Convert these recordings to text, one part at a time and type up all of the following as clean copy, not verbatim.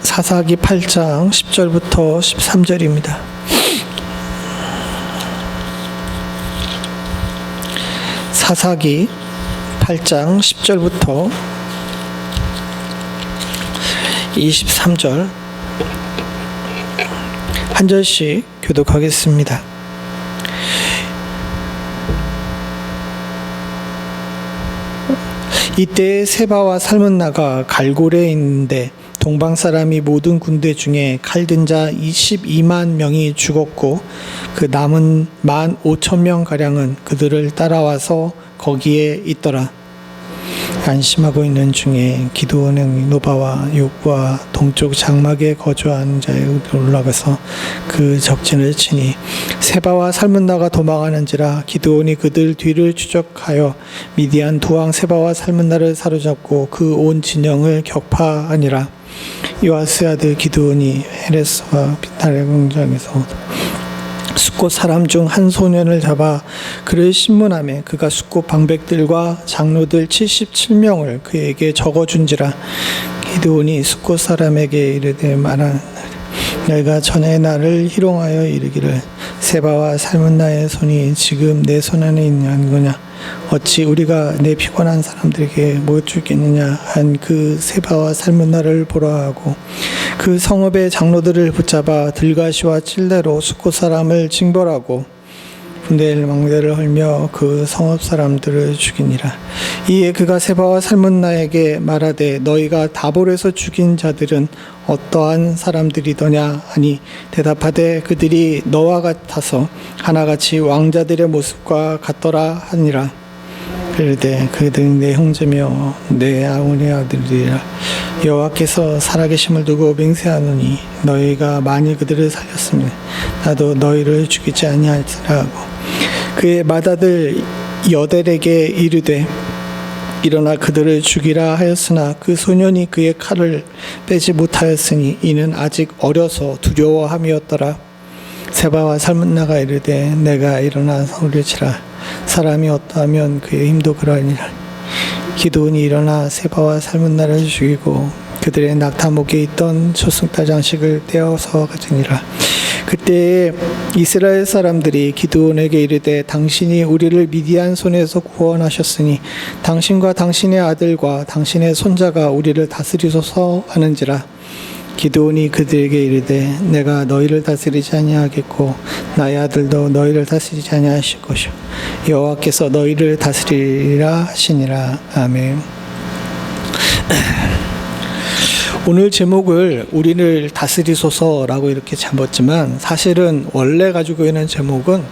사사기 8장 10절부터 13절입니다. 사사기 8장 10절부터 23절 한 절씩 교독하겠습니다. 이때 세바와 살문나가 갈골에 있는데 동방 사람이 모든 군대 중에 칼든 자 22만 명이 죽었고 그 남은 15,000명 가량은 그들을 따라와서 거기에 있더라. 안심하고 있는 중에 기드온은 노바와 욕과 동쪽 장막에 거주하는 자에 올라가서 그 적진을 치니 세바와 살문나가 도망하는지라 기드온이 그들 뒤를 추적하여 미디안 두왕 세바와 살문나를 사로잡고 그 온 진영을 격파하니라. 요아스 아들 기드온이 헤레스와 비탈의 공장에서 숫곳 사람 중 한 소년을 잡아 그를 신문하매 그가 숫곳 방백들과 장로들 77명을 그에게 적어준지라. 기드온이 숫곳 사람에게 이르되 말하는 내가 전에 나를 희롱하여 이르기를 세바와 살문나의 손이 지금 내 손 안에 있는 거냐, 어찌 우리가 내 피곤한 사람들에게 못 주겠느냐 한 그 세바와 살문나를 보라 하고 그 성읍의 장로들을 붙잡아 들가시와 찔레로 숫곳 사람을 징벌하고 분대일 망대를 헐며 그 성읍 사람들을 죽이니라. 이에 그가 세바와 살문나에게 말하되 너희가 다볼에서 죽인 자들은 어떠한 사람들이더냐 하니 대답하되 그들이 너와 같아서 하나같이 왕자들의 모습과 같더라 하니라. 그러되 그들은 내 형제며 내 아우의 아들이라. 여호와께서 살아계심을 두고 맹세하노니 너희가 만일 그들을 살렸으면 나도 너희를 죽이지 아니하리라 하고 그의 맏아들 여델에게 이르되 일어나 그들을 죽이라 하였으나 그 소년이 그의 칼을 빼지 못하였으니 이는 아직 어려서 두려워함이었더라. 세바와 살문나가 이르되 내가 일어나 소리를 치라. 사람이 어떠하면 그의 힘도 그러하니라. 기드온이 일어나 세바와 살문나를 죽이고 그들의 낙타목에 있던 초승달 장식을 떼어서 가지니라. 그때 이스라엘 사람들이 기드온에게 이르되 당신이 우리를 미디안 손에서 구원하셨으니 당신과 당신의 아들과 당신의 손자가 우리를 다스리소서 하는지라. 기드온이 그들에게 이르되 내가 너희를 다스리지 아니하겠고 나의 아들도 너희를 다스리지 아니하실 것이요 여호와께서 너희를 다스리리라 하시니라. 아멘. 오늘 제목을 우리를 다스리소서라고 이렇게 잡았지만 사실은 원래 가지고 있는 제목은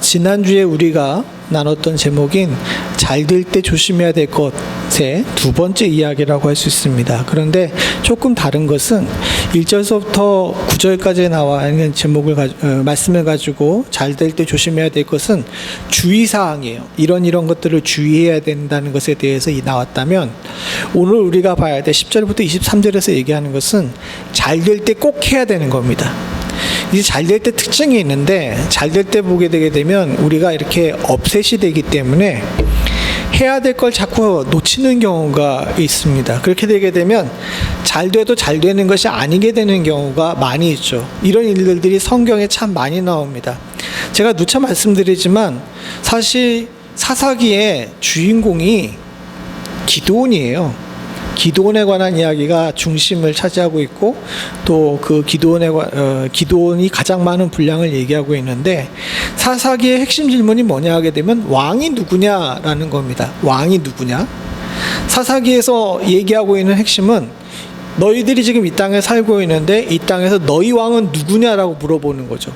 지난주에 우리가 나눴던 제목인 잘 될 때 조심해야 될 것의 두 번째 이야기라고 할 수 있습니다. 그런데 조금 다른 것은 1절서부터 9절까지 나와 있는 말씀을 가지고 잘 될 때 조심해야 될 것은 주의사항이에요. 이런 것들을 주의해야 된다는 것에 대해서 나왔다면 오늘 우리가 봐야 될 10절부터 23절에서 얘기하는 것은 잘 될 때 꼭 해야 되는 겁니다. 이제 잘 될 때 특징이 있는데 잘 될 때 보게 되게 되면 우리가 이렇게 업셋이 되기 때문에 해야 될 걸 자꾸 놓치는 경우가 있습니다. 그렇게 되게 되면 잘 돼도 잘 되는 것이 아니게 되는 경우가 많이 있죠. 이런 일들이 성경에 참 많이 나옵니다. 제가 누차 말씀드리지만 사실 사사기의 주인공이 기드온이에요. 기드온에 관한 이야기가 중심을 차지하고 있고 또 그 기드온이 가장 많은 분량을 얘기하고 있는데 사사기의 핵심 질문이 뭐냐 하게 되면 왕이 누구냐라는 겁니다. 왕이 누구냐? 사사기에서 얘기하고 있는 핵심은 너희들이 지금 이 땅에 살고 있는데 이 땅에서 너희 왕은 누구냐라고 물어보는 거죠.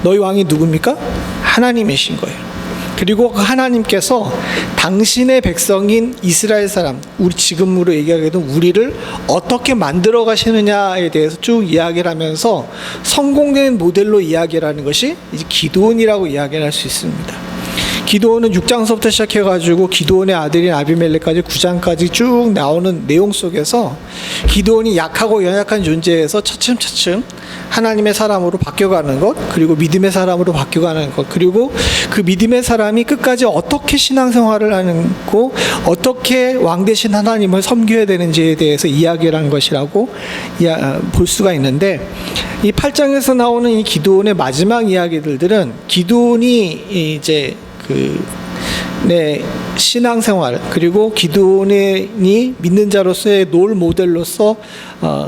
너희 왕이 누굽니까? 하나님이신 거예요. 그리고 그 하나님께서 당신의 백성인 이스라엘 사람, 우리 지금으로 얘기하기에도 우리를 어떻게 만들어 가시느냐에 대해서 쭉 이야기를 하면서 성공된 모델로 이야기를 하는 것이 이제 기드온이라고 이야기를 할 수 있습니다. 기드온은 6장서부터 시작해가지고 기드온의 아들인 아비멜렉까지 9장까지 쭉 나오는 내용 속에서 기드온이 약하고 연약한 존재에서 차츰차츰 하나님의 사람으로 바뀌어가는 것, 그리고 믿음의 사람으로 바뀌어가는 것, 그리고 그 믿음의 사람이 끝까지 어떻게 신앙생활을 하고 어떻게 왕 대신 하나님을 섬겨야 되는지에 대해서 이야기를 한 것이라고 볼 수가 있는데, 이 8장에서 나오는 이 기드온의 마지막 이야기들은 기드온이 이제 신앙생활, 그리고 기드온이 믿는 자로서의 롤 모델로서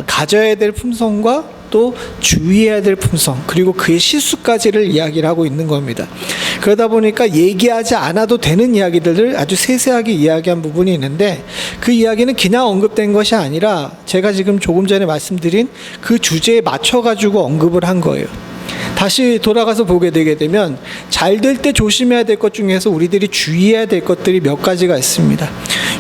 가져야 될 품성과 또 주의해야 될 품성, 그리고 그의 실수까지를 이야기를 하고 있는 겁니다. 그러다 보니까 얘기하지 않아도 되는 이야기들을 아주 세세하게 이야기한 부분이 있는데, 그 이야기는 그냥 언급된 것이 아니라 제가 지금 조금 전에 말씀드린 그 주제에 맞춰가지고 언급을 한 거예요. 다시 돌아가서 보게 되게 되면 잘 될 때 조심해야 될 것 중에서 우리들이 주의해야 될 것들이 몇 가지가 있습니다.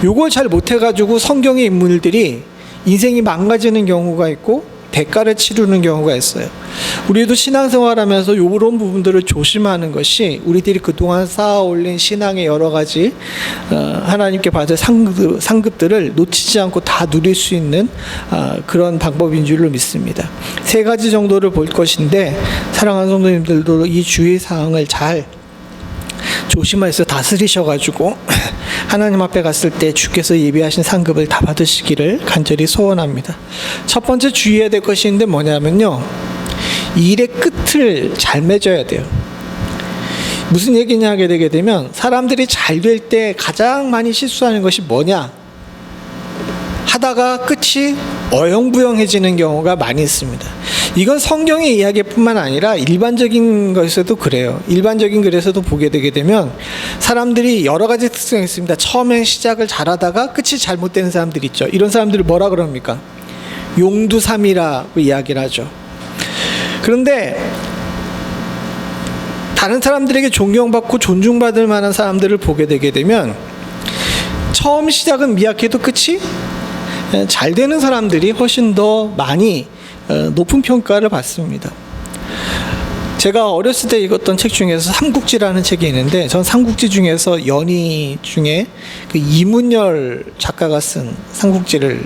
요걸 잘 못해가지고 성경의 인물들이 인생이 망가지는 경우가 있고 대가를 치르는 경우가 있어요. 우리도 신앙생활하면서 이런 부분들을 조심하는 것이 우리들이 그동안 쌓아올린 신앙의 여러 가지 하나님께 받을 상급들을 놓치지 않고 다 누릴 수 있는 그런 방법인 줄로 믿습니다. 세 가지 정도를 볼 것인데, 사랑하는 성도님들도 이 주의사항을 잘 조심해서 다스리셔가지고 하나님 앞에 갔을 때 주께서 예비하신 상급을 다 받으시기를 간절히 소원합니다. 첫 번째 주의해야 될 것이 있는데 뭐냐면요, 일의 끝을 잘 맺어야 돼요. 무슨 얘기냐 하게 되게 되면, 사람들이 잘 될 때 가장 많이 실수하는 것이 뭐냐 하다가 끝이 어영부영해지는 경우가 많이 있습니다. 이건 성경의 이야기뿐만 아니라 일반적인 것에서도 그래요. 일반적인 글에서도 보게 되게 되면 사람들이 여러 가지 특성이 있습니다. 처음에 시작을 잘하다가 끝이 잘못되는 사람들 있죠. 이런 사람들을 뭐라 그럽니까? 용두삼이라고 이야기를 하죠. 그런데 다른 사람들에게 존경받고 존중받을 만한 사람들을 보게 되게 되면 처음 시작은 미약해도 끝이 잘 되는 사람들이 훨씬 더 많이 높은 평가를 받습니다. 제가 어렸을 때 읽었던 책 중에서 삼국지라는 책이 있는데, 전 삼국지 중에서 연희 중에 그 이문열 작가가 쓴 삼국지를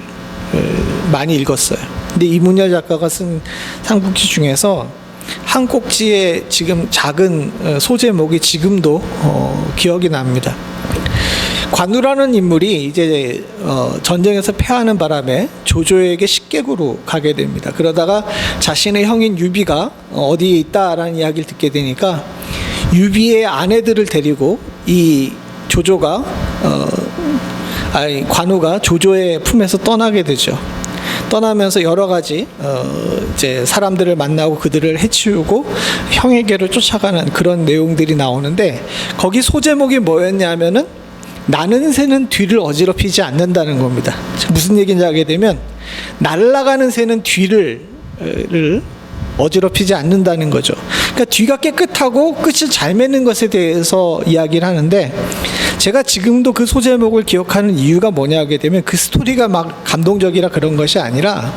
많이 읽었어요. 근데 이문열 작가가 쓴 삼국지 중에서 한 꼭지의 지금 작은 소제목이 지금도 기억이 납니다. 관우라는 인물이 이제 전쟁에서 패하는 바람에 조조에게 식객으로 가게 됩니다. 그러다가 자신의 형인 유비가 어디에 있다라는 이야기를 듣게 되니까 유비의 아내들을 데리고 이 조조가 관우가 조조의 품에서 떠나게 되죠. 떠나면서 여러 가지 이제 사람들을 만나고 그들을 해치우고 형에게로 쫓아가는 그런 내용들이 나오는데, 거기 소제목이 뭐였냐면은 나는 새는 뒤를 어지럽히지 않는다는 겁니다. 무슨 얘기인지 하게 되면, 날아가는 새는 뒤를 어지럽히지 않는다는 거죠. 그러니까 뒤가 깨끗하고 끝을 잘 맺는 것에 대해서 이야기를 하는데, 제가 지금도 그 소제목을 기억하는 이유가 뭐냐 하게 되면, 그 스토리가 막 감동적이라 그런 것이 아니라,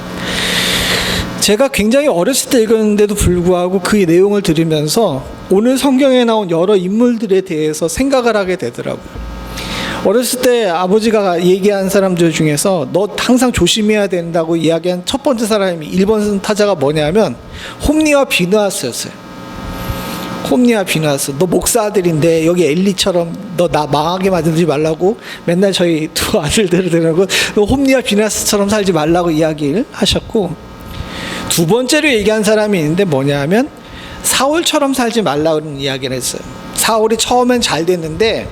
제가 굉장히 어렸을 때 읽었는데도 불구하고 그 내용을 들으면서 오늘 성경에 나온 여러 인물들에 대해서 생각을 하게 되더라고요. 어렸을 때 아버지가 얘기한 사람들 중에서 너 항상 조심해야 된다고 이야기한 첫 번째 사람이 1번 타자가 뭐냐면 홈리와 비느하스였어요. 홈리와 비느하스, 너 목사 아들인데 여기 엘리처럼 너 나 망하게 만들지 말라고 맨날 저희 두 아들들을 데리고 너 홈리와 비느하스처럼 살지 말라고 이야기를 하셨고, 두 번째로 얘기한 사람이 있는데 뭐냐면 사울처럼 살지 말라는 이야기를 했어요. 사울이 처음엔 잘 됐는데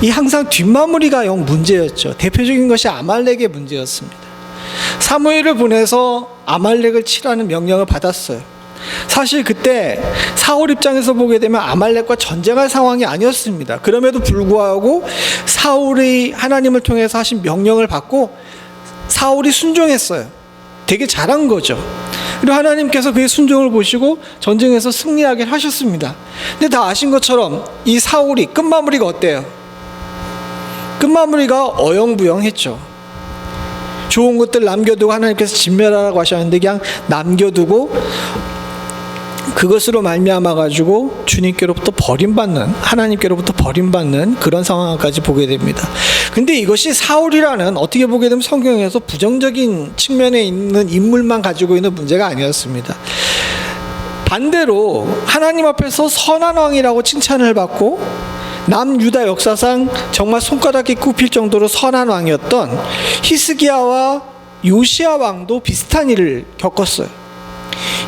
이 항상 뒷마무리가 영 문제였죠. 대표적인 것이 아말렉의 문제였습니다. 사무엘을 보내서 아말렉을 치라는 명령을 받았어요. 사실 그때 사울 입장에서 보게 되면 아말렉과 전쟁할 상황이 아니었습니다. 그럼에도 불구하고 사울이 하나님을 통해서 하신 명령을 받고 사울이 순종했어요. 되게 잘한 거죠. 그리고 하나님께서 그의 순종을 보시고 전쟁에서 승리하게 하셨습니다. 근데 다 아신 것처럼 이 사울이 끝마무리가 어때요? 끝마무리가 어영부영했죠. 좋은 것들 남겨두고 하나님께서 진멸하라고 하셨는데 그냥 남겨두고 그것으로 말미암아 가지고 주님께로부터 버림받는, 하나님께로부터 버림받는 그런 상황까지 보게 됩니다. 근데 이것이 사울이라는, 어떻게 보게 되면 성경에서 부정적인 측면에 있는 인물만 가지고 있는 문제가 아니었습니다. 반대로 하나님 앞에서 선한 왕이라고 칭찬을 받고 남유다 역사상 정말 손가락이 꼽힐 정도로 선한 왕이었던 히스기야와 요시야 왕도 비슷한 일을 겪었어요.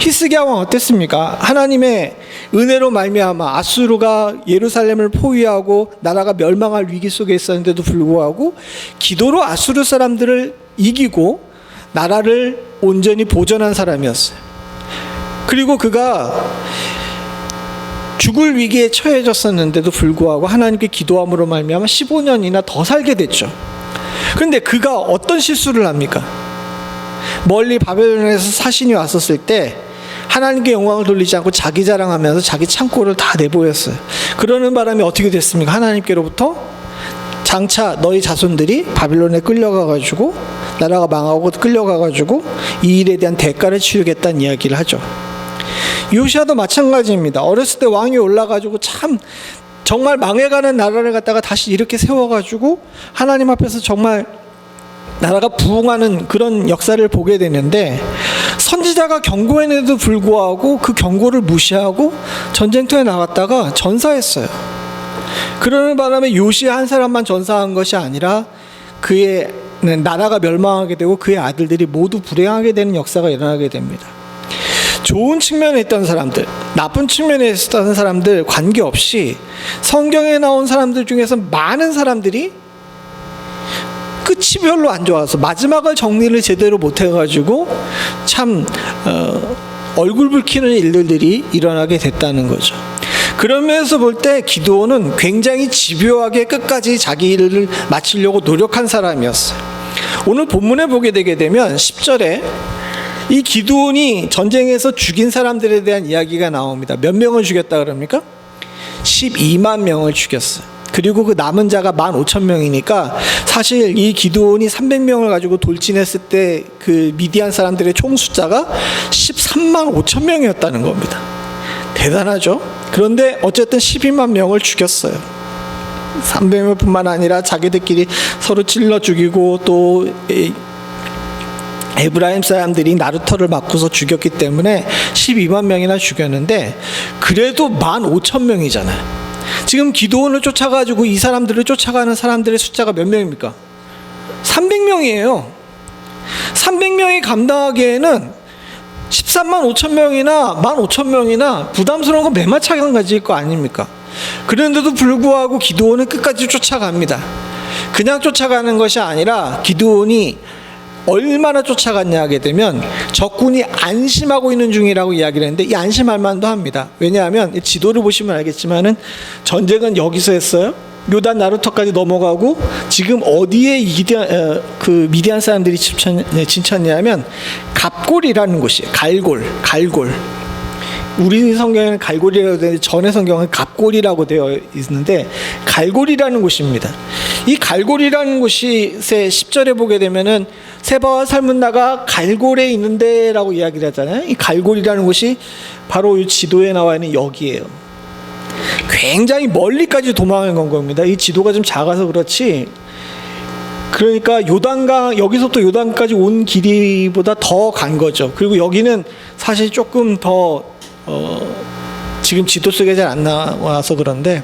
히스기야 왕 어땠습니까? 하나님의 은혜로 말미암아 아수르가 예루살렘을 포위하고 나라가 멸망할 위기 속에 있었는데도 불구하고 기도로 아수르 사람들을 이기고 나라를 온전히 보존한 사람이었어요. 그리고 그가 죽을 위기에 처해졌었는데도 불구하고 하나님께 기도함으로 말미암아 15년이나 더 살게 됐죠. 그런데 그가 어떤 실수를 합니까? 멀리 바벨론에서 사신이 왔었을 때 하나님께 영광을 돌리지 않고 자기 자랑하면서 자기 창고를 다 내보였어요. 그러는 바람에 어떻게 됐습니까? 하나님께로부터 장차 너희 자손들이 바벨론에 끌려가가지고 나라가 망하고 끌려가가지고 이 일에 대한 대가를 치르겠다는 이야기를 하죠. 요시야도 마찬가지입니다. 어렸을 때 왕이 올라가지고 참 정말 망해가는 나라를 갖다가 다시 이렇게 세워가지고 하나님 앞에서 정말 나라가 부흥하는 그런 역사를 보게 되는데, 선지자가 경고했는데도 불구하고 그 경고를 무시하고 전쟁터에 나갔다가 전사했어요. 그러는 바람에 요시야 한 사람만 전사한 것이 아니라 그의 나라가 멸망하게 되고 그의 아들들이 모두 불행하게 되는 역사가 일어나게 됩니다. 좋은 측면에 있던 사람들, 나쁜 측면에 있었던 사람들 관계없이 성경에 나온 사람들 중에서 많은 사람들이 끝이 별로 안 좋아서 마지막을 정리를 제대로 못해가지고 참 얼굴 붉히는 일들이 일어나게 됐다는 거죠. 그런 면에서 볼 때 기드온은 굉장히 집요하게 끝까지 자기 일을 마치려고 노력한 사람이었어요. 오늘 본문에 보게 되게 되면 10절에 이 기드온이 전쟁에서 죽인 사람들에 대한 이야기가 나옵니다. 몇 명을 죽였다 그럽니까? 12만 명을 죽였어요. 그리고 그 남은 자가 15,000명이니까 사실 이 기드온이 300명을 가지고 돌진했을 때 그 미디안 사람들의 총 숫자가 13만 5천 명이었다는 겁니다. 대단하죠? 그런데 어쨌든 12만 명을 죽였어요. 300명뿐만 아니라 자기들끼리 서로 찔러 죽이고 또 에브라임 사람들이 나루터를 맞고서 죽였기 때문에 12만 명이나 죽였는데 그래도 15,000명이잖아요. 지금 기드온을 쫓아가지고 이 사람들을 쫓아가는 사람들의 숫자가 몇 명입니까? 300명이에요. 300명이 감당하기에는 13만 5천 명이나 15,000명이나 부담스러운 건 매마찬가지일 거 아닙니까? 그런데도 불구하고 기드온은 끝까지 쫓아갑니다. 그냥 쫓아가는 것이 아니라 기드온이 얼마나 쫓아갔냐 하게 되면 적군이 안심하고 있는 중이라고 이야기를 했는데 이 안심할 만도 합니다. 왜냐하면 지도를 보시면 알겠지만은 전쟁은 여기서 했어요. 요단 나루터까지 넘어가고 지금 어디에 그 미디안 사람들이 진쳤냐면 갑골이라는 곳이에요. 갈골. 우리 성경에는 갈골이라고 되어 있는데 전의 성경은 갑골이라고 되어 있는데 갈골이라는 곳입니다. 이 갈골이라는 곳이 10절에 보게 되면은 세바와 살문나가 갈골에 있는데 라고 이야기를 하잖아요. 이 갈골이라는 곳이 바로 이 지도에 나와 있는 여기예요. 굉장히 멀리까지 도망을 간 겁니다. 이 지도가 좀 작아서 그렇지, 그러니까 요단강, 여기서부터 요단까지 온 길이보다 더 간 거죠. 그리고 여기는 사실 조금 더 지금 지도 속에 잘 안 나와서 그런데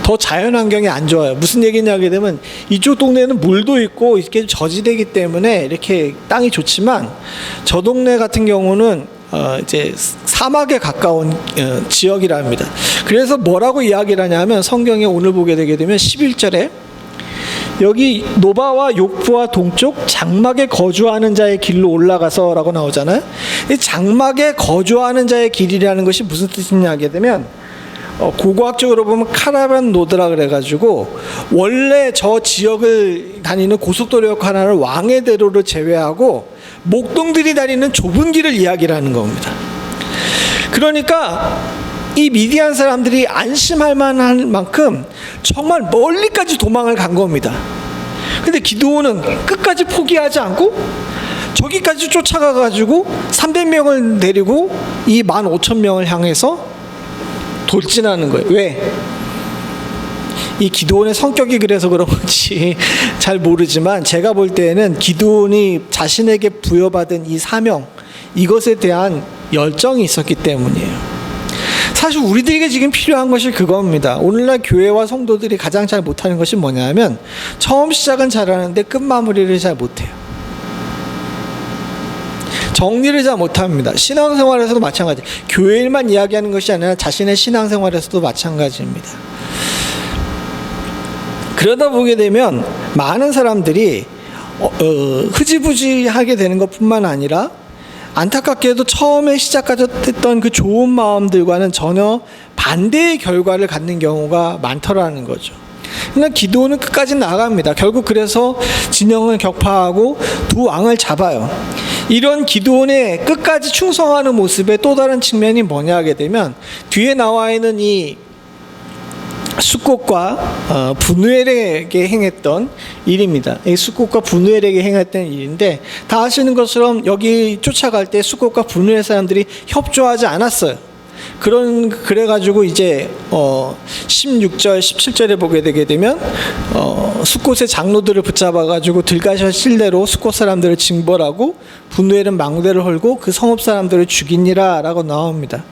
더 자연환경이 안 좋아요. 무슨 얘기냐 하게 되면 이쪽 동네는 물도 있고 이렇게 저지대이기 때문에 이렇게 땅이 좋지만 저 동네 같은 경우는 이제 사막에 가까운 지역이라 합니다. 그래서 뭐라고 이야기를 하냐면 성경에 오늘 보게 되게 되면 11절에 여기 노바와 욕부와 동쪽 장막에 거주하는 자의 길로 올라가서 라고 나오잖아요. 이 장막에 거주하는 자의 길이라는 것이 무슨 뜻이냐 하게 되면 고고학적으로 보면 카라반 로드라 그래가지고 원래 저 지역을 다니는 고속도로 하나를 왕의 대로를 제외하고 목동들이 다니는 좁은 길을 이야기를 하는 겁니다. 그러니까 이 미디안 사람들이 안심할 만한 만큼 정말 멀리까지 도망을 간 겁니다. 근데 기드온은 끝까지 포기하지 않고 저기까지 쫓아가가지고 300명을 데리고 이 15,000명을 향해서 돌진하는 거예요. 왜? 이 기드온의 성격이 그래서 그런 건지 잘 모르지만 제가 볼 때에는 기드온이 자신에게 부여받은 이 사명, 이것에 대한 열정이 있었기 때문이에요. 사실 우리들에게 지금 필요한 것이 그겁니다. 오늘날 교회와 성도들이 가장 잘 못하는 것이 뭐냐면 처음 시작은 잘하는데 끝마무리를 잘 못해요. 정리를 잘 못합니다. 신앙생활에서도 마찬가지. 교회 일만 이야기하는 것이 아니라 자신의 신앙생활에서도 마찬가지입니다. 그러다 보게 되면 많은 사람들이 흐지부지하게 되는 것뿐만 아니라 안타깝게도 처음에 시작하셨던 그 좋은 마음들과는 전혀 반대의 결과를 갖는 경우가 많더라는 거죠. 그러나 기드온은 끝까지 나아갑니다. 결국 그래서 진영을 격파하고 두 왕을 잡아요. 이런 기드온의 끝까지 충성하는 모습의 또 다른 측면이 뭐냐 하게 되면 뒤에 나와 있는 이 숫꽃과 분우엘에게 행했던 일입니다. 이 숫꽃과 분우엘에게 행했던 일인데 다 아시는 것처럼 여기 쫓아갈 때 숫꽃과 분우엘 사람들이 협조하지 않았어요. 그래가지고 이제 16절, 17절에 보게 되게 되면 숫꽃의 장로들을 붙잡아가지고 들가시 실내로 숫꽃 사람들을 징벌하고 분우엘은 망대를 헐고 그 성읍 사람들을 죽이니라 라고 나옵니다.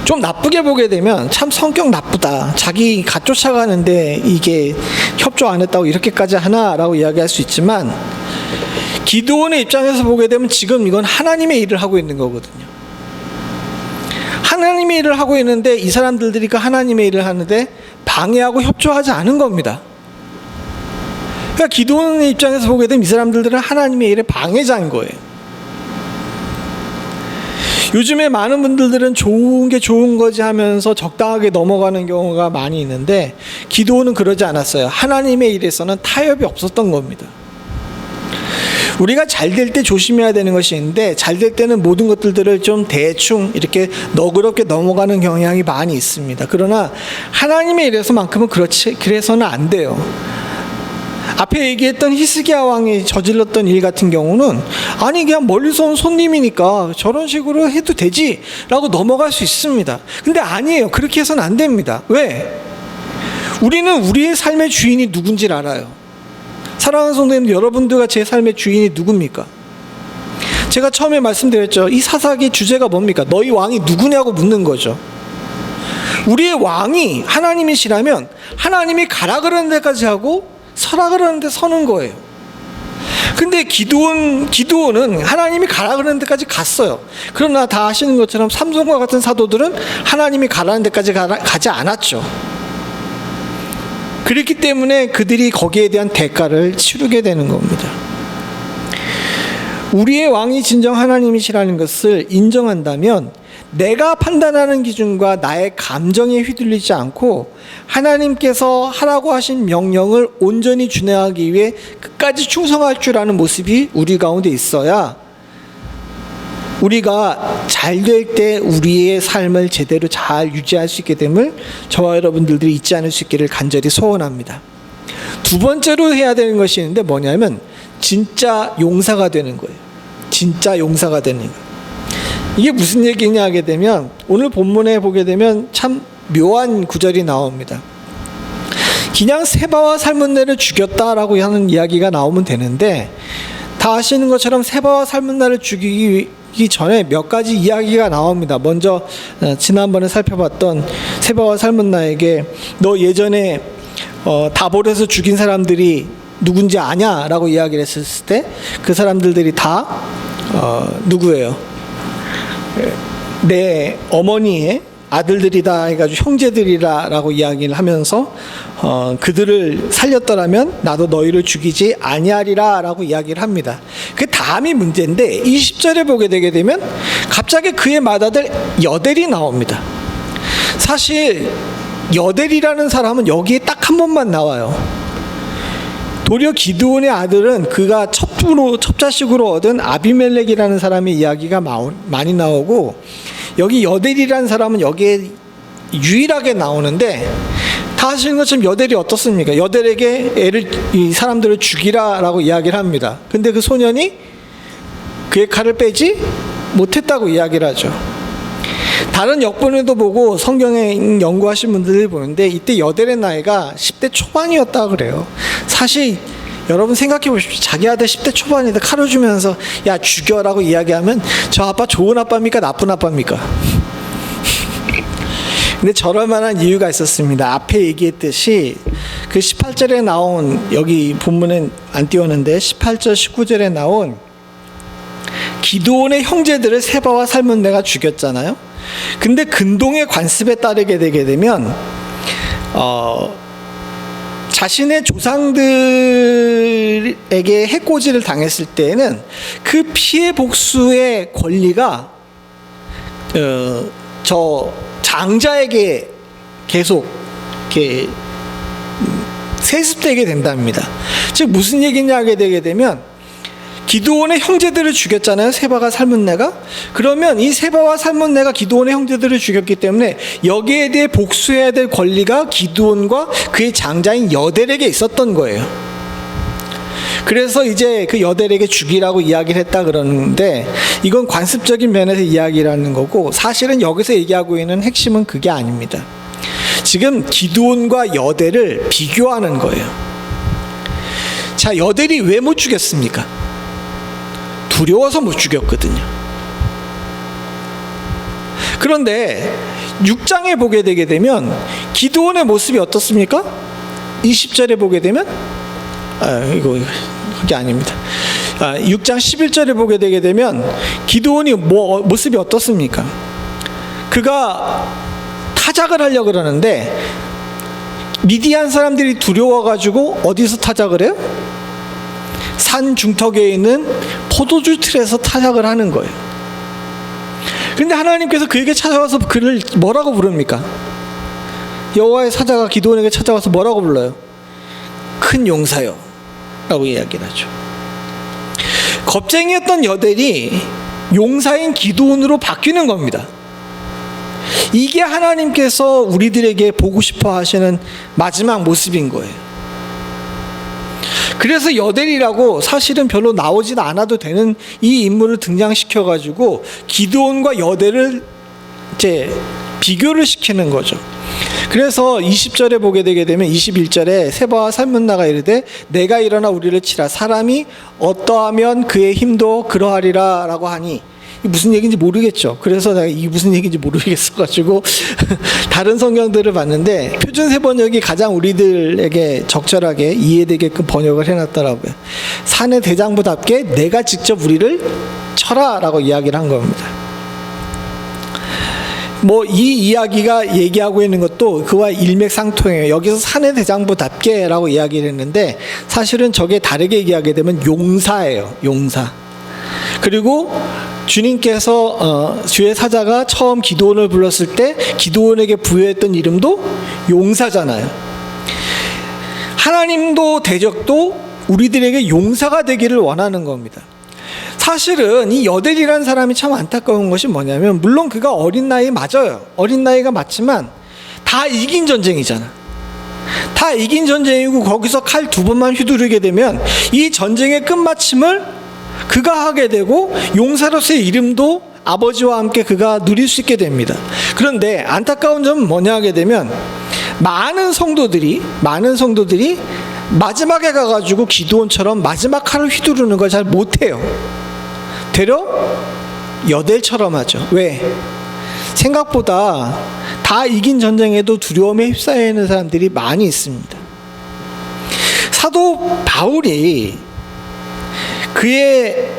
좀 나쁘게 보게 되면 참 성격 나쁘다. 자기가 쫓아가는데 이게 협조 안 했다고 이렇게까지 하나라고 이야기할 수 있지만 기드온의 입장에서 보게 되면 지금 이건 하나님의 일을 하고 있는 거거든요. 하나님의 일을 하고 있는데 이 사람들이 그 하나님의 일을 하는데 방해하고 협조하지 않은 겁니다. 그러니까 기드온의 입장에서 보게 되면 이 사람들은 하나님의 일의 방해자인 거예요. 요즘에 많은 분들은 좋은 게 좋은 거지 하면서 적당하게 넘어가는 경우가 많이 있는데 기드온은 그러지 않았어요. 하나님의 일에서는 타협이 없었던 겁니다. 우리가 잘 될 때 조심해야 되는 것이 있는데 잘 될 때는 모든 것들을 좀 대충 이렇게 너그럽게 넘어가는 경향이 많이 있습니다. 그러나 하나님의 일에서만큼은 그래서는 안 돼요. 앞에 얘기했던 히스기야 왕이 저질렀던 일 같은 경우는 아니 그냥 멀리서 온 손님이니까 저런 식으로 해도 되지 라고 넘어갈 수 있습니다. 근데 아니에요. 그렇게 해서는 안 됩니다. 왜? 우리는 우리의 삶의 주인이 누군지를 알아요. 사랑하는 성도님, 여러분들과 제 삶의 주인이 누굽니까? 제가 처음에 말씀드렸죠. 이 사사기 주제가 뭡니까? 너희 왕이 누구냐고 묻는 거죠. 우리의 왕이 하나님이시라면 하나님이 가라 그러는 데까지 하고 서라 그러는데 서는 거예요. 근데 기드온은 하나님이 가라 그러는 데까지 갔어요. 그러나 다 아시는 것처럼 삼손과 같은 사도들은 하나님이 가라는 데까지 가지 않았죠. 그렇기 때문에 그들이 거기에 대한 대가를 치르게 되는 겁니다. 우리의 왕이 진정 하나님이시라는 것을 인정한다면 내가 판단하는 기준과 나의 감정에 휘둘리지 않고 하나님께서 하라고 하신 명령을 온전히 준행하기 위해 끝까지 충성할 줄 아는 모습이 우리 가운데 있어야 우리가 잘 될 때 우리의 삶을 제대로 잘 유지할 수 있게 됨을 저와 여러분들이 잊지 않을 수 있기를 간절히 소원합니다. 두 번째로 해야 되는 것이 있는데 뭐냐면 진짜 용사가 되는 거예요. 진짜 용사가 되는 거예요. 이게 무슨 얘기냐 하게 되면 오늘 본문에 보게 되면 참 묘한 구절이 나옵니다. 그냥 세바와 살문나를 죽였다라고 하는 이야기가 나오면 되는데 다 아시는 것처럼 세바와 살문나를 죽이기 전에 몇 가지 이야기가 나옵니다. 먼저 지난번에 살펴봤던 세바와 살문나에게 너 예전에 다볼에서 죽인 사람들이 누군지 아냐라고 이야기를 했을 때 그 사람들이 다 누구예요? 내 어머니의 아들들이다 해가지고 형제들이라라고 이야기를 하면서 그들을 살렸더라면 나도 너희를 죽이지 아니하리라라고 이야기를 합니다. 그 다음이 문제인데 20절에 보게 되게 되면 갑자기 그의 맏아들 여델이 나옵니다. 사실 여델이라는 사람은 여기에 딱 한 번만 나와요. 도리어 기드온의 아들은 그가 첩자식으로 얻은 아비멜렉이라는 사람의 이야기가 많이 나오고 여기 여델이라는 사람은 여기에 유일하게 나오는데 다 아시는 것처럼 여델이 어떻습니까? 여델에게 이 사람들을 죽이라라고 이야기를 합니다. 근데 그 소년이 그의 칼을 빼지 못했다고 이야기를 하죠. 다른 역본에도 보고 성경에 연구하신 분들이 보는데 이때 여델의 나이가 10대 초반이었다 그래요. 사실 여러분 생각해 보십시오. 자기 아들 10대 초반인데 칼을 주면서 야 죽여라고 이야기하면 저 아빠 좋은 아빠입니까? 나쁜 아빠입니까? 근데 저럴 만한 이유가 있었습니다. 앞에 얘기했듯이 그 18절에 나온, 여기 본문은 안 띄웠는데 18절 19절에 나온 기드온의 형제들을 세바와 살문내가 죽였잖아요. 근데 근동의 관습에 따르게 되게 되면 자신의 조상들에게 해코지를 당했을 때에는 그 피해 복수의 권리가 저 장자에게 계속 이렇게 세습되게 된답니다. 즉 무슨 얘기냐 하게 되게 되면 기드온의 형제들을 죽였잖아요. 세바가 살문내가. 그러면 이 세바와 살문내가 기드온의 형제들을 죽였기 때문에 여기에 대해 복수해야 될 권리가 기드온과 그의 장자인 여델에게 있었던 거예요. 그래서 이제 그 여델에게 죽이라고 이야기를 했다 그러는데 이건 관습적인 면에서 이야기를 하는 거고, 사실은 여기서 얘기하고 있는 핵심은 그게 아닙니다. 지금 기드온과 여델을 비교하는 거예요. 자, 여델이 왜 못 죽였습니까? 두려워서 못 죽였거든요. 그런데 6장에 보게 되게 되면 기드온의 모습이 어떻습니까? 20절에 보게 되면 이거 그게 아닙니다. 6장 11절에 보게 되게 되면 기드온이 모습이 어떻습니까? 그가 타작을 하려고 그러는데 미디안 사람들이 두려워가지고 어디서 타작을 해요? 산 중턱에 있는 포도주 틀에서 타작을 하는 거예요. 그런데 하나님께서 그에게 찾아와서 그를 뭐라고 부릅니까? 여호와의 사자가 기드온에게 찾아와서 뭐라고 불러요? 큰 용사요 라고 이야기를 하죠. 겁쟁이였던 여델이 용사인 기드온으로 바뀌는 겁니다. 이게 하나님께서 우리들에게 보고 싶어 하시는 마지막 모습인 거예요. 그래서 여델이라고 사실은 별로 나오진 않아도 되는 이 인물을 등장시켜가지고 기드온과 여델을 이제 비교를 시키는 거죠. 그래서 20절에 보게 되게 되면 21절에 세바와 살문나가 이르되 내가 일어나 우리를 치라 사람이 어떠하면 그의 힘도 그러하리라 라고 하니, 무슨 얘기인지 모르겠죠. 그래서 내가 이 무슨 얘기인지 모르겠어가지고 다른 성경들을 봤는데 표준세 번역이 가장 우리들에게 적절하게 이해되게끔 번역을 해놨더라고요. 산의 대장부답게 내가 직접 우리를 쳐라 라고 이야기를 한 겁니다. 이 이야기가 얘기하고 있는 것도 그와 일맥상통해요. 여기서 산의 대장부답게 라고 이야기를 했는데 사실은 저게 다르게 얘기하게 되면 용사예요. 용사. 그리고 주님께서 주의 사자가 처음 기드온을 불렀을 때 기드온에게 부여했던 이름도 용사잖아요. 하나님도 대적도 우리들에게 용사가 되기를 원하는 겁니다. 사실은 이 여델이라는 사람이 참 안타까운 것이 뭐냐면, 물론 그가 어린 나이 맞아요. 어린 나이가 맞지만 다 이긴 전쟁이잖아. 다 이긴 전쟁이고 거기서 칼 2번만 휘두르게 되면 이 전쟁의 끝마침을 그가 하게 되고 용사로서의 이름도 아버지와 함께 그가 누릴 수 있게 됩니다. 그런데 안타까운 점은 뭐냐 하게 되면 많은 성도들이 마지막에 가가지고 기드온처럼 마지막 칼을 휘두르는 걸 잘 못해요. 되려 여델처럼 하죠. 왜? 생각보다 다 이긴 전쟁에도 두려움에 휩싸여 있는 사람들이 많이 있습니다. 사도 바울이 그의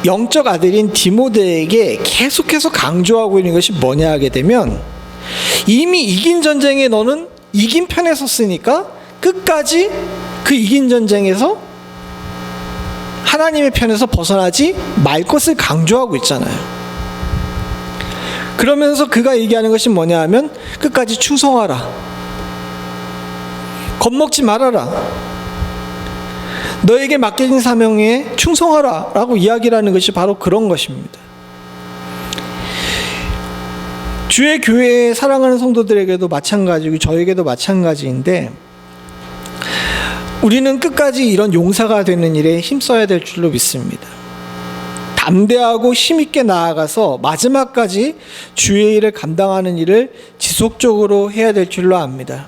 영적 아들인 디모데에게 계속해서 강조하고 있는 것이 뭐냐 하게 되면, 이미 이긴 전쟁에 너는 이긴 편에 섰으니까 끝까지 그 이긴 전쟁에서 하나님의 편에서 벗어나지 말 것을 강조하고 있잖아요. 그러면서 그가 얘기하는 것이 뭐냐 하면 끝까지 충성하라, 겁먹지 말아라, 너에게 맡겨진 사명에 충성하라 라고 이야기를 하는 것이 바로 그런 것입니다. 주의 교회에 사랑하는 성도들에게도 마찬가지고 저에게도 마찬가지인데, 우리는 끝까지 이런 용사가 되는 일에 힘써야 될 줄로 믿습니다. 담대하고 힘있게 나아가서 마지막까지 주의 일을 감당하는 일을 지속적으로 해야 될 줄로 압니다.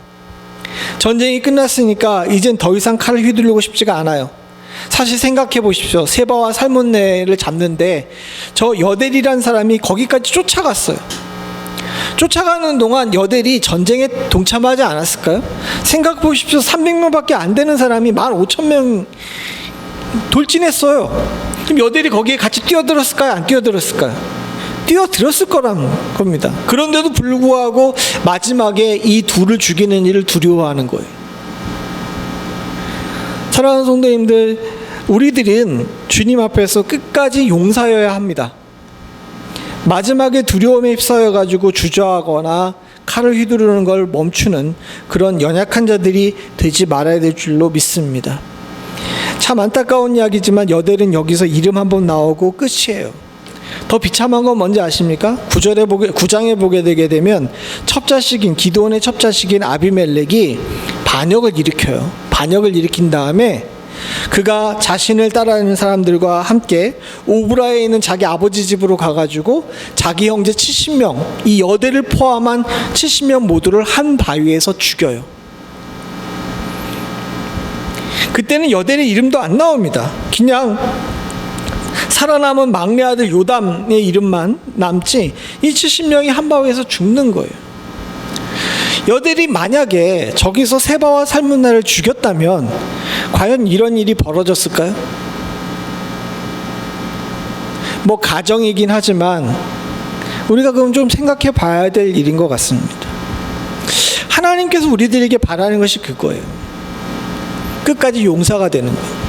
전쟁이 끝났으니까 이젠 더 이상 칼을 휘두르고 싶지가 않아요. 사실 생각해 보십시오. 세바와 살몬네를 잡는데 저 여델이라는 사람이 거기까지 쫓아갔어요. 쫓아가는 동안 여델이 전쟁에 동참하지 않았을까요? 생각해 보십시오. 300명밖에 안 되는 사람이 15,000명 돌진했어요. 그럼 여델이 거기에 같이 뛰어들었을까요? 안 뛰어들었을까요? 뛰어들었을 거란 겁니다. 그런데도 불구하고 마지막에 이 둘을 죽이는 일을 두려워하는 거예요. 사랑하는 성도님들, 우리들은 주님 앞에서 끝까지 용사여야 합니다. 마지막에 두려움에 휩싸여 가지고 주저하거나 칼을 휘두르는 걸 멈추는 그런 연약한 자들이 되지 말아야 될 줄로 믿습니다. 참 안타까운 이야기지만 여델은 여기서 이름 한번 나오고 끝이에요. 더 비참한 건 뭔지 아십니까? 9장에 보게 되게 되면 첩자식인 기드온의 첩자식인 아비멜렉이 반역을 일으켜요. 반역을 일으킨 다음에 그가 자신을 따르는 사람들과 함께 오브라에 있는 자기 아버지 집으로 가가지고 자기 형제 70명, 이 여대를 포함한 70명 모두를 한 바위에서 죽여요. 그때는 여델의 이름도 안 나옵니다. 그냥 살아남은 막내 아들 요담의 이름만 남지 이 70명이 한 바위에서 죽는 거예요. 여델이 만약에 저기서 세바와 살문나를 죽였다면 과연 이런 일이 벌어졌을까요? 뭐 가정이긴 하지만 우리가 그럼 좀 생각해 봐야 될 일인 것 같습니다. 하나님께서 우리들에게 바라는 것이 그거예요. 끝까지 용사가 되는 거예요.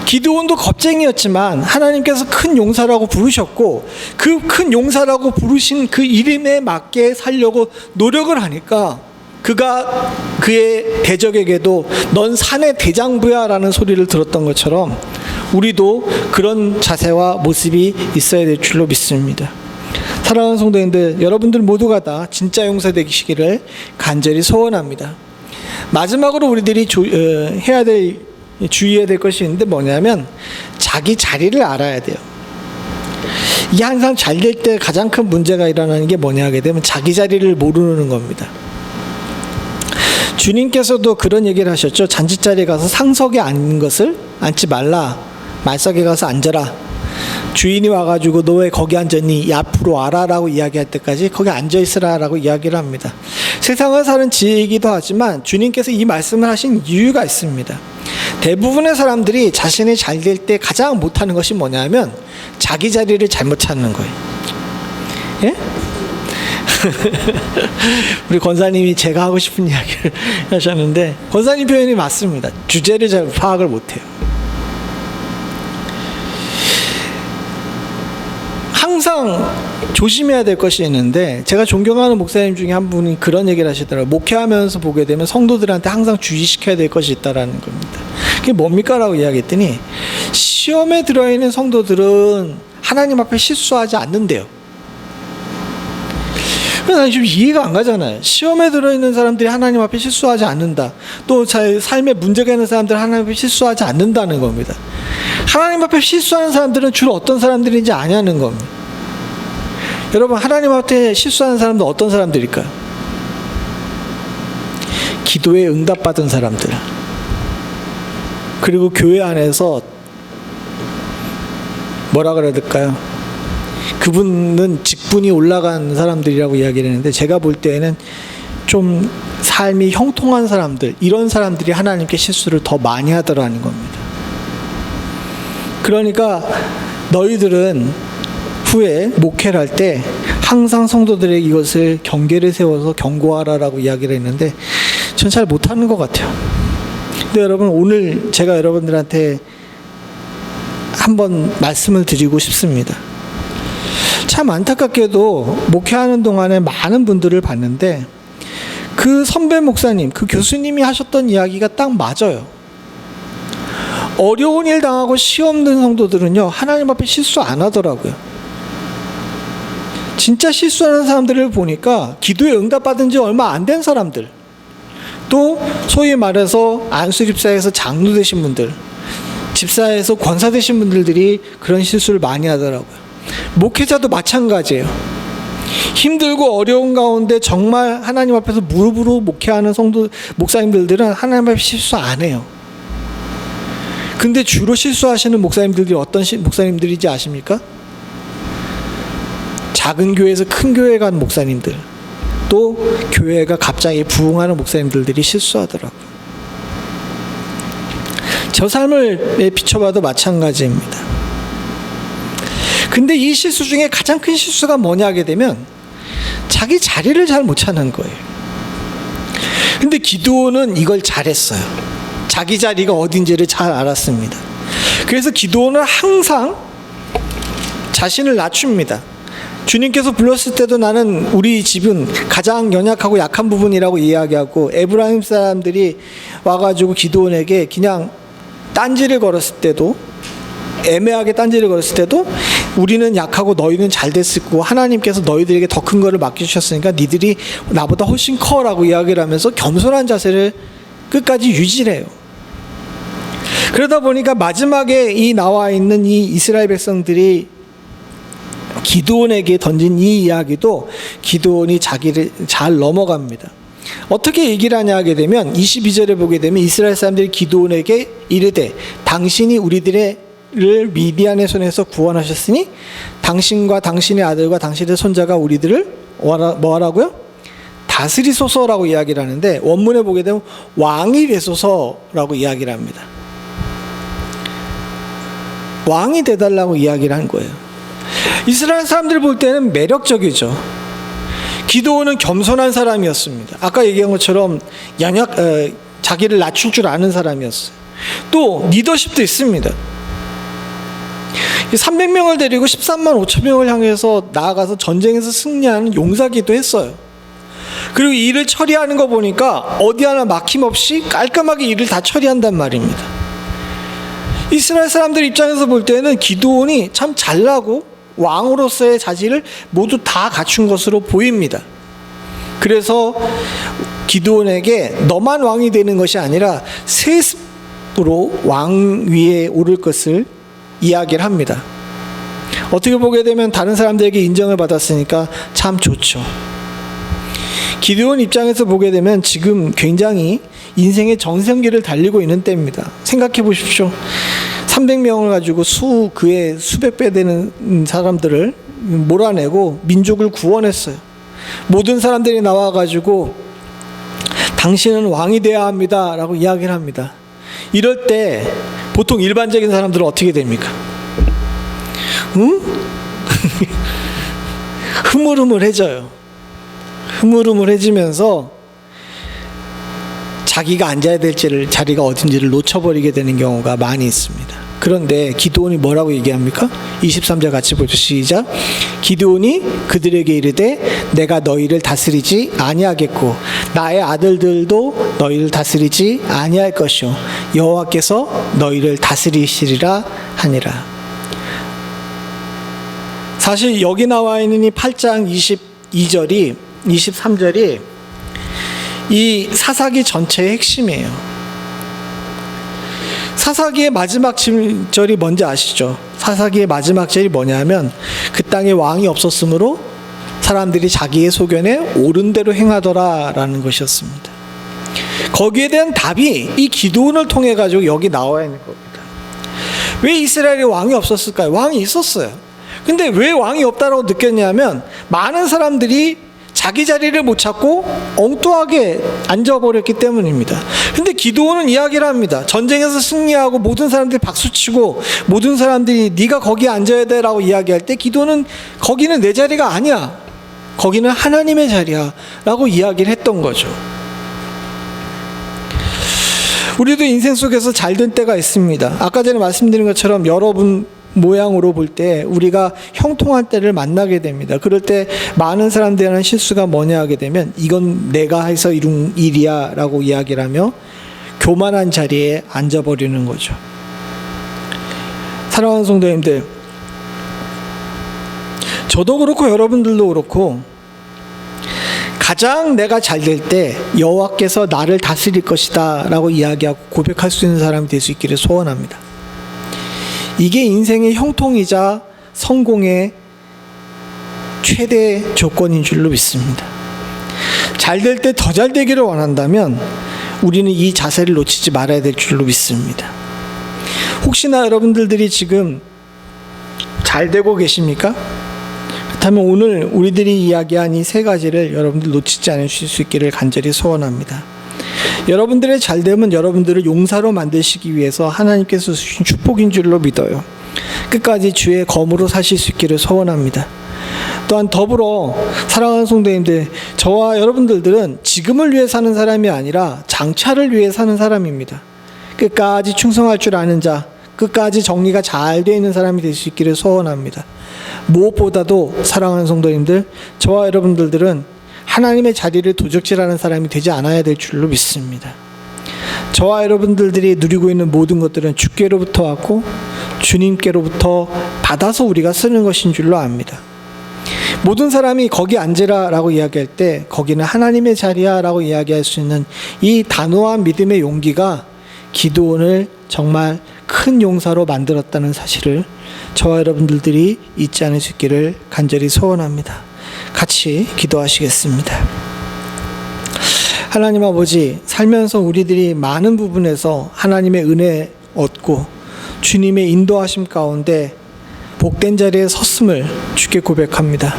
기드온도 겁쟁이였지만 하나님께서 큰 용사라고 부르셨고 그 큰 용사라고 부르신 그 이름에 맞게 살려고 노력을 하니까 그가 그의 대적에게도 넌 산의 대장부야 라는 소리를 들었던 것처럼 우리도 그런 자세와 모습이 있어야 될 줄로 믿습니다. 사랑하는 성도님들, 여러분들 모두가 다 진짜 용사 되시기를 간절히 소원합니다. 마지막으로 우리들이 주의해야 될 것이 있는데 뭐냐면 자기 자리를 알아야 돼요. 이게 항상 잘 될 때 가장 큰 문제가 일어나는 게 뭐냐 하게 되면 자기 자리를 모르는 겁니다. 주님께서도 그런 얘기를 하셨죠. 잔치자리에 가서 상석에 앉는 것을 앉지 말라. 말석에 가서 앉아라. 주인이 와가지고 너 왜 거기 앉았니? 앞으로 와라 라고 이야기할 때까지 거기 앉아있으라 라고 이야기를 합니다. 세상을 사는 지혜이기도 하지만 주님께서 이 말씀을 하신 이유가 있습니다. 대부분의 사람들이 자신이 잘 될 때 가장 못하는 것이 뭐냐면 자기 자리를 잘못 찾는 거예요. 예? 우리 권사님이 제가 하고 싶은 이야기를 하셨는데 권사님 표현이 맞습니다. 주제를 잘 파악을 못해요. 항상 조심해야 될 것이 있는데 제가 존경하는 목사님 중에 한 분이 그런 얘기를 하시더라고요. 목회하면서 보게 되면 성도들한테 항상 주의시켜야 될 것이 있다라는 겁니다. 그게 뭡니까? 라고 이야기했더니 시험에 들어있는 성도들은 하나님 앞에 실수하지 않는데요. 난 지금 이해가 안 가잖아요. 시험에 들어있는 사람들이 하나님 앞에 실수하지 않는다. 또 삶에 문제가 있는 사람들은 하나님 앞에 실수하지 않는다는 겁니다. 하나님 앞에 실수하는 사람들은 주로 어떤 사람들인지 아냐는 겁니다. 여러분, 하나님 앞에 실수하는 사람들은 어떤 사람들일까요? 기도에 응답받은 사람들, 그리고 교회 안에서 뭐라 그래야 될까요? 그분은 직분이 올라간 사람들이라고 이야기를 했는데 제가 볼 때에는 좀 삶이 형통한 사람들, 이런 사람들이 하나님께 실수를 더 많이 하더라는 겁니다. 그러니까 너희들은 후에 목회를 할 때 항상 성도들에게 이것을 경계를 세워서 경고하라라고 이야기를 했는데 전 잘 못하는 것 같아요. 근데 여러분, 오늘 제가 여러분들한테 한번 말씀을 드리고 싶습니다. 참 안타깝게도 목회하는 동안에 많은 분들을 봤는데 그 선배 목사님, 그 교수님이 하셨던 이야기가 딱 맞아요. 어려운 일 당하고 시험 든 성도들은요 하나님 앞에 실수 안 하더라고요. 진짜 실수하는 사람들을 보니까 기도에 응답받은 지 얼마 안 된 사람들, 또 소위 말해서 안수집사에서 장로 되신 분들, 집사에서 권사 되신 분들이 그런 실수를 많이 하더라고요. 목회자도 마찬가지예요. 힘들고 어려운 가운데 정말 하나님 앞에서 무릎으로 목회하는 목사님들은 하나님 앞에 실수 안 해요. 근데 주로 실수하시는 목사님들이 어떤 목사님들인지 아십니까? 작은 교회에서 큰 교회 간 목사님들, 또 교회가 갑자기 부흥하는 목사님들이 실수하더라고요. 저 삶을 비춰봐도 마찬가지입니다. 근데 이 실수 중에 가장 큰 실수가 뭐냐 하게 되면 자기 자리를 잘 못 찾는 거예요. 근데 기드온은 이걸 잘했어요. 자기 자리가 어딘지를 잘 알았습니다. 그래서 기드온은 항상 자신을 낮춥니다. 주님께서 불렀을 때도 나는 우리 집은 가장 연약하고 약한 부분이라고 이야기하고, 에브라임 사람들이 와가지고 기드온에게 그냥 딴지를 걸었을 때도, 애매하게 딴지를 걸었을 때도 우리는 약하고 너희는 잘 됐을 거고 하나님께서 너희들에게 더 큰 거를 맡겨주셨으니까 니들이 나보다 훨씬 커라고 이야기를 하면서 겸손한 자세를 끝까지 유지를 해요. 그러다 보니까 마지막에 이 나와 있는 이 이스라엘 백성들이 기드온에게 던진 이 이야기도 기드온이 자기를 잘 넘어갑니다. 어떻게 얘기를 하냐 하게 되면 22절에 보게 되면 이스라엘 사람들이 기드온에게 이르되 당신이 우리들을 미디안의 손에서 구원하셨으니 당신과 당신의 아들과 당신의 손자가 우리들을 뭐 하라고요? 다스리소서라고 이야기를 하는데, 원문에 보게 되면 왕이 되소서라고 이야기를 합니다. 왕이 되달라고 이야기를 한 거예요. 이스라엘 사람들 볼 때는 매력적이죠. 기드온은 겸손한 사람이었습니다. 아까 얘기한 것처럼 자기를 낮출 줄 아는 사람이었어요. 또 리더십도 있습니다. 300명을 데리고 13만 5천 명을 향해서 나아가서 전쟁에서 승리하는 용사기도 했어요. 그리고 일을 처리하는 거 보니까 어디 하나 막힘없이 깔끔하게 일을 다 처리한단 말입니다. 이스라엘 사람들 입장에서 볼 때는 기드온이 참 잘나고 왕으로서의 자질을 모두 다 갖춘 것으로 보입니다. 그래서 기드온에게 너만 왕이 되는 것이 아니라 세습으로 왕 위에 오를 것을 이야기를 합니다. 어떻게 보게 되면 다른 사람들에게 인정을 받았으니까 참 좋죠. 기드온 입장에서 보게 되면 지금 굉장히 인생의 전성기를 달리고 있는 때입니다. 생각해 보십시오. 300명을 가지고 그의 수백 배 되는 사람들을 몰아내고 민족을 구원했어요. 모든 사람들이 나와가지고 당신은 왕이 되어야 합니다 라고 이야기를 합니다. 이럴 때 보통 일반적인 사람들은 어떻게 됩니까? 응? 흐물흐물해져요. 흐물흐물해지면서 자기가 앉아야 될 자리가 어딘지를 놓쳐버리게 되는 경우가 많이 있습니다. 그런데 기드온이 뭐라고 얘기합니까? 23절 같이 보죠. 시작. 기드온이 그들에게 이르되 내가 너희를 다스리지 아니하겠고 나의 아들들도 너희를 다스리지 아니할 것이요 여호와께서 너희를 다스리시리라 하니라. 사실 여기 나와 있는 이 8장 22절이 23절이 이 사사기 전체의 핵심이에요. 사사기의 마지막 절이 뭔지 아시죠? 사사기의 마지막 절이 뭐냐면 그 땅에 왕이 없었으므로 사람들이 자기의 소견에 옳은 대로 행하더라라는 것이었습니다. 거기에 대한 답이 이 기드온을 통해 가지고 여기 나와 있는 겁니다. 왜 이스라엘에 왕이 없었을까요? 왕이 있었어요. 근데 왜 왕이 없다고 느꼈냐면 많은 사람들이 자기 자리를 못 찾고 엉뚱하게 앉아버렸기 때문입니다. 근데 기드온은 이야기를 합니다. 전쟁에서 승리하고 모든 사람들이 박수치고 모든 사람들이 네가 거기에 앉아야 돼 라고 이야기할 때 기드온은 거기는 내 자리가 아니야, 거기는 하나님의 자리야 라고 이야기를 했던 거죠. 우리도 인생 속에서 잘된 때가 있습니다. 아까 전에 말씀드린 것처럼 여러분 모양으로 볼 때 우리가 형통한 때를 만나게 됩니다. 그럴 때 많은 사람들이 하는 실수가 뭐냐 하게 되면 이건 내가 해서 이룬 일이야 라고 이야기를 하며 교만한 자리에 앉아버리는 거죠. 사랑하는 성도님들, 저도 그렇고 여러분들도 그렇고 가장 내가 잘 될 때 여호와께서 나를 다스릴 것이다 라고 이야기하고 고백할 수 있는 사람이 될 수 있기를 소원합니다. 이게 인생의 형통이자 성공의 최대 조건인 줄로 믿습니다. 잘 될 때 더 잘 되기를 원한다면 우리는 이 자세를 놓치지 말아야 될 줄로 믿습니다. 혹시나 여러분들이 지금 잘 되고 계십니까? 그렇다면 오늘 우리들이 이야기한 이 세 가지를 여러분들 놓치지 않으실 수 있기를 간절히 소원합니다. 여러분들의 잘됨은 여러분들을 용사로 만드시기 위해서 하나님께서 주신 축복인 줄로 믿어요. 끝까지 주의 검으로 사실 수 있기를 소원합니다. 또한 더불어 사랑하는 성도님들, 저와 여러분들은 지금을 위해 사는 사람이 아니라 장차를 위해 사는 사람입니다. 끝까지 충성할 줄 아는 자, 끝까지 정리가 잘 되어 있는 사람이 될 수 있기를 소원합니다. 무엇보다도 사랑하는 성도님들, 저와 여러분들은 하나님의 자리를 도적질하는 사람이 되지 않아야 될 줄로 믿습니다. 저와 여러분들이 누리고 있는 모든 것들은 주께로부터 왔고 주님께로부터 받아서 우리가 쓰는 것인 줄로 압니다. 모든 사람이 거기 앉으라 라고 이야기할 때 거기는 하나님의 자리야 라고 이야기할 수 있는 이 단호한 믿음의 용기가 기드온을 정말 큰 용사로 만들었다는 사실을 저와 여러분들이 잊지 않을 수 있기를 간절히 소원합니다. 같이 기도하시겠습니다. 하나님 아버지, 살면서 우리들이 많은 부분에서 하나님의 은혜 얻고 주님의 인도하심 가운데 복된 자리에 섰음을 주께 고백합니다.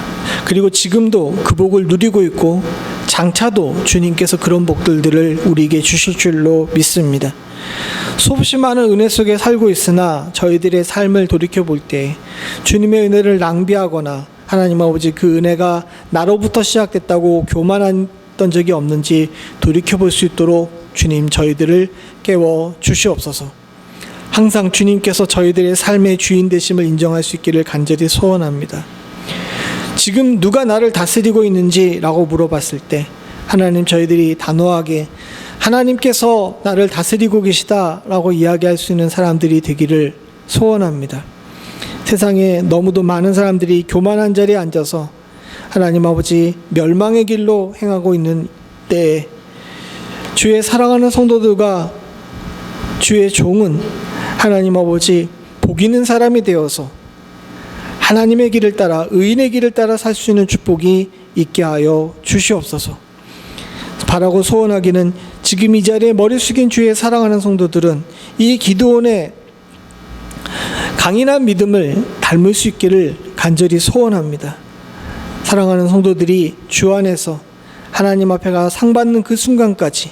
그리고 지금도 그 복을 누리고 있고 장차도 주님께서 그런 복들을 우리에게 주실 줄로 믿습니다. 수없이 많은 은혜 속에 살고 있으나 저희들의 삶을 돌이켜볼 때 주님의 은혜를 낭비하거나 하나님 아버지 그 은혜가 나로부터 시작됐다고 교만했던 적이 없는지 돌이켜볼 수 있도록 주님 저희들을 깨워 주시옵소서. 항상 주님께서 저희들의 삶의 주인 되심을 인정할 수 있기를 간절히 소원합니다. 지금 누가 나를 다스리고 있는지라고 물어봤을 때 하나님 저희들이 단호하게 하나님께서 나를 다스리고 계시다라고 이야기할 수 있는 사람들이 되기를 소원합니다. 세상에 너무도 많은 사람들이 교만한 자리에 앉아서 하나님 아버지 멸망의 길로 행하고 있는 때에 주의 사랑하는 성도들과 주의 종은 하나님 아버지 복 있는 사람이 되어서 하나님의 길을 따라 의인의 길을 따라 살 수 있는 축복이 있게 하여 주시옵소서. 바라고 소원하기는 지금 이 자리에 머리 숙인 주의 사랑하는 성도들은 이 기드온의 강인한 믿음을 닮을 수 있기를 간절히 소원합니다. 사랑하는 성도들이 주 안에서 하나님 앞에 가 상 받는 그 순간까지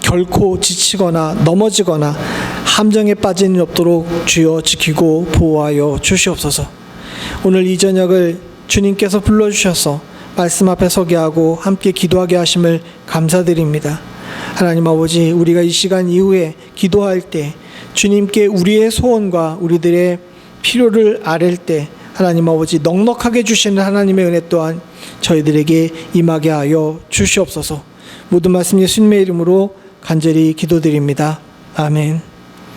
결코 지치거나 넘어지거나 함정에 빠지는 일 없도록 주여 지키고 보호하여 주시옵소서. 오늘 이 저녁을 주님께서 불러주셔서 말씀 앞에 서게 하고 함께 기도하게 하심을 감사드립니다. 하나님 아버지, 우리가 이 시간 이후에 기도할 때 주님께 우리의 소원과 우리들의 필요를 아랠 때 하나님 아버지 넉넉하게 주시는 하나님의 은혜 또한 저희들에게 임하게 하여 주시옵소서. 모든 말씀 예수님의 이름으로 간절히 기도드립니다. 아멘.